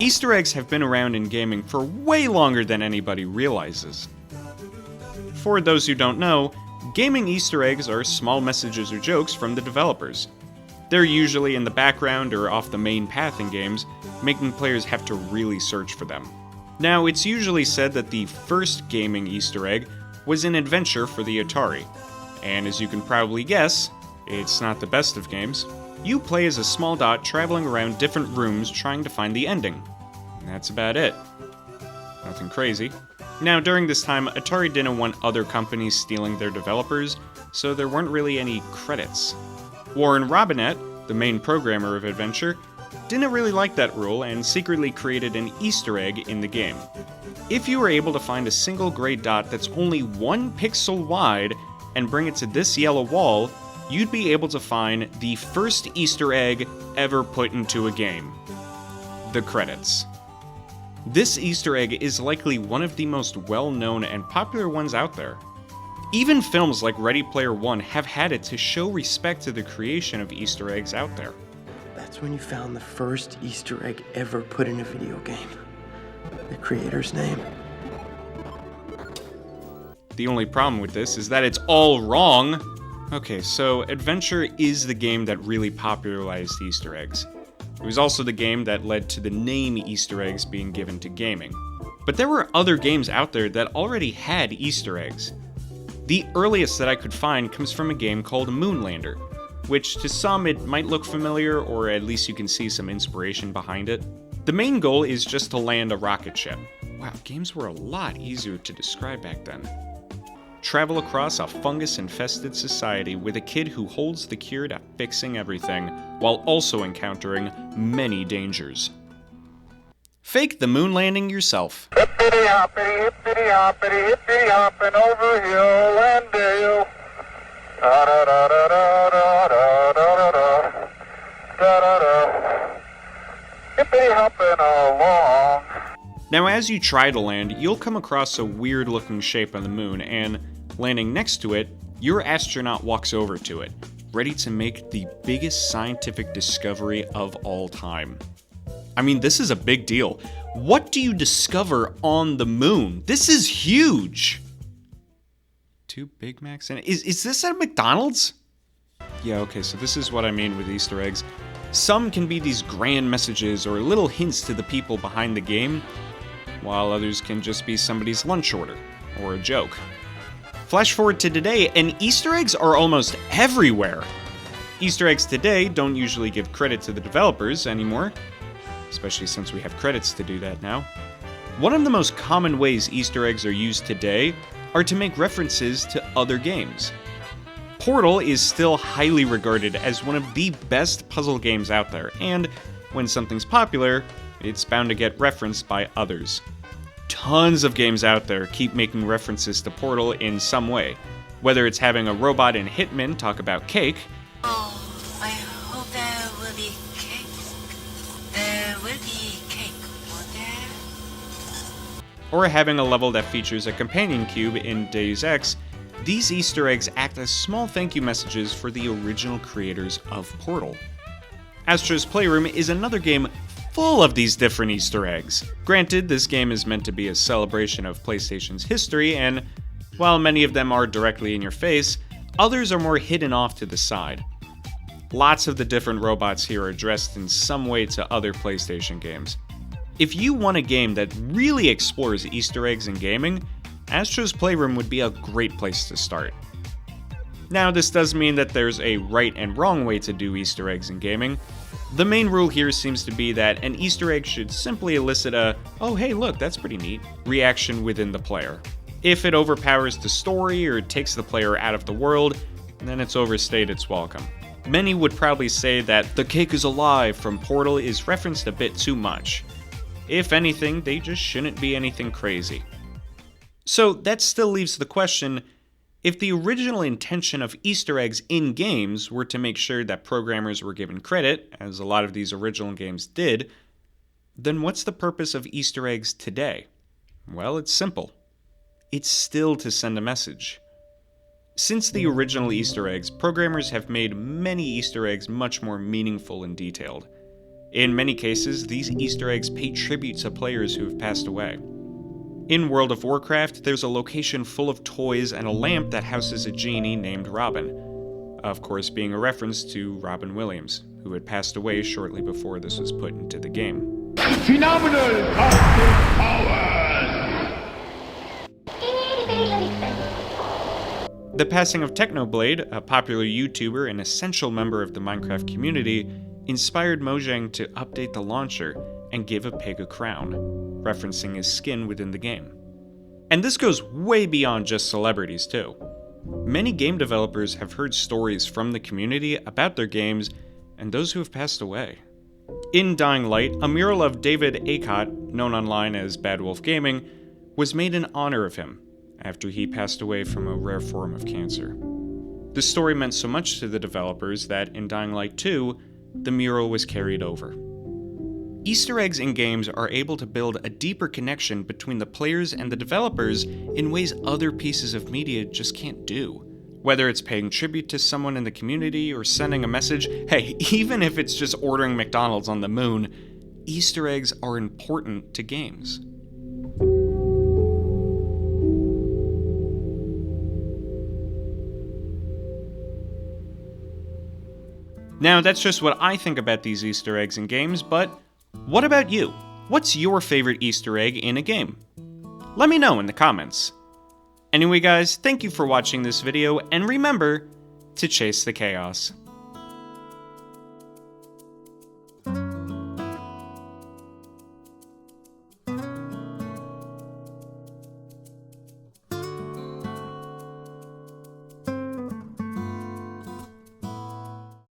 Easter eggs have been around in gaming for way longer than anybody realizes. For those who don't know, gaming Easter eggs are small messages or jokes from the developers. They're usually in the background or off the main path in games, making players have to really search for them. Now, it's usually said that the first gaming Easter egg was an adventure for the Atari, and as you can probably guess, it's not the best of games. You play as a small dot traveling around different rooms trying to find the ending. And that's about it. Nothing crazy. Now, during this time, Atari didn't want other companies stealing their developers, so there weren't really any credits. Warren Robinett, the main programmer of Adventure, didn't really like that rule and secretly created an Easter egg in the game. If you were able to find a single gray dot that's only 1 pixel wide and bring it to this yellow wall, you'd be able to find the first Easter egg ever put into a game. The credits. This Easter egg is likely one of the most well-known and popular ones out there. Even films like Ready Player One have had it to show respect to the creation of Easter eggs out there. That's when you found the first Easter egg ever put in a video game. The creator's name. The only problem with this is that it's all wrong. Okay, so Adventure is the game that really popularized Easter eggs. It was also the game that led to the name Easter eggs being given to gaming. But there were other games out there that already had Easter eggs. The earliest that I could find comes from a game called Moonlander, which to some it might look familiar, or at least you can see some inspiration behind it. The main goal is just to land a rocket ship. Wow, games were a lot easier to describe back then. Travel across a fungus-infested society with a kid who holds the cure to fixing everything, while also encountering many dangers. Fake the moon landing yourself. Hippity-hoppity, hippity-hoppity, hippity-hopping over hill and dale. Da-da-da-da-da-da-da-da-da. Da-da-da. Hippity-hopping along. Now, as you try to land, you'll come across a weird-looking shape on the moon, and landing next to it, your astronaut walks over to it, ready to make the biggest scientific discovery of all time. I mean, this is a big deal. What do you discover on the moon? This is huge! 2 Big Macs in it? Is this at McDonald's? Yeah, okay, so this is what I mean with Easter eggs. Some can be these grand messages or little hints to the people behind the game, while others can just be somebody's lunch order, or a joke. Flash forward to today, and Easter eggs are almost everywhere. Easter eggs today don't usually give credit to the developers anymore, especially since we have credits to do that now. One of the most common ways Easter eggs are used today are to make references to other games. Portal is still highly regarded as one of the best puzzle games out there, and when something's popular, it's bound to get referenced by others. Tons of games out there keep making references to Portal in some way, whether it's having a robot in Hitman talk about cake. Oh, I hope there will be cake. There will be cake, won't there? Or having a level that features a companion cube in Deus Ex. These Easter eggs act as small thank you messages for the original creators of Portal. Astro's Playroom is another game full of these different Easter eggs. Granted, this game is meant to be a celebration of PlayStation's history, and while many of them are directly in your face, others are more hidden off to the side. Lots of the different robots here are addressed in some way to other PlayStation games. If you want a game that really explores Easter eggs in gaming, Astro's Playroom would be a great place to start. Now, this does mean that there's a right and wrong way to do Easter eggs in gaming. The main rule here seems to be that an Easter egg should simply elicit a, "oh hey look, that's pretty neat," reaction within the player. If it overpowers the story or takes the player out of the world, then it's overstayed its welcome. Many would probably say that "the cake is alive" from Portal is referenced a bit too much. If anything, they just shouldn't be anything crazy. So that still leaves the question, if the original intention of Easter eggs in games were to make sure that programmers were given credit, as a lot of these original games did, then what's the purpose of Easter eggs today? Well, it's simple. It's still to send a message. Since the original Easter eggs, programmers have made many Easter eggs much more meaningful and detailed. In many cases, these Easter eggs pay tribute to players who have passed away. In World of Warcraft, there's a location full of toys and a lamp that houses a genie named Robin, of course being a reference to Robin Williams, who had passed away shortly before this was put into the game. Phenomenal cosmic powers! The passing of Technoblade, a popular YouTuber and essential member of the Minecraft community, inspired Mojang to update the launcher and give a pig a crown, referencing his skin within the game. And this goes way beyond just celebrities too. Many game developers have heard stories from the community about their games and those who have passed away. In Dying Light, a mural of David Acott, known online as Bad Wolf Gaming, was made in honor of him after he passed away from a rare form of cancer. The story meant so much to the developers that in Dying Light 2, the mural was carried over. Easter eggs in games are able to build a deeper connection between the players and the developers in ways other pieces of media just can't do. Whether it's paying tribute to someone in the community or sending a message, hey, even if it's just ordering McDonald's on the moon, Easter eggs are important to games. Now, that's just what I think about these Easter eggs in games, but what about you? What's your favorite Easter egg in a game? Let me know in the comments. Anyway guys, thank you for watching this video, and remember to chase the chaos.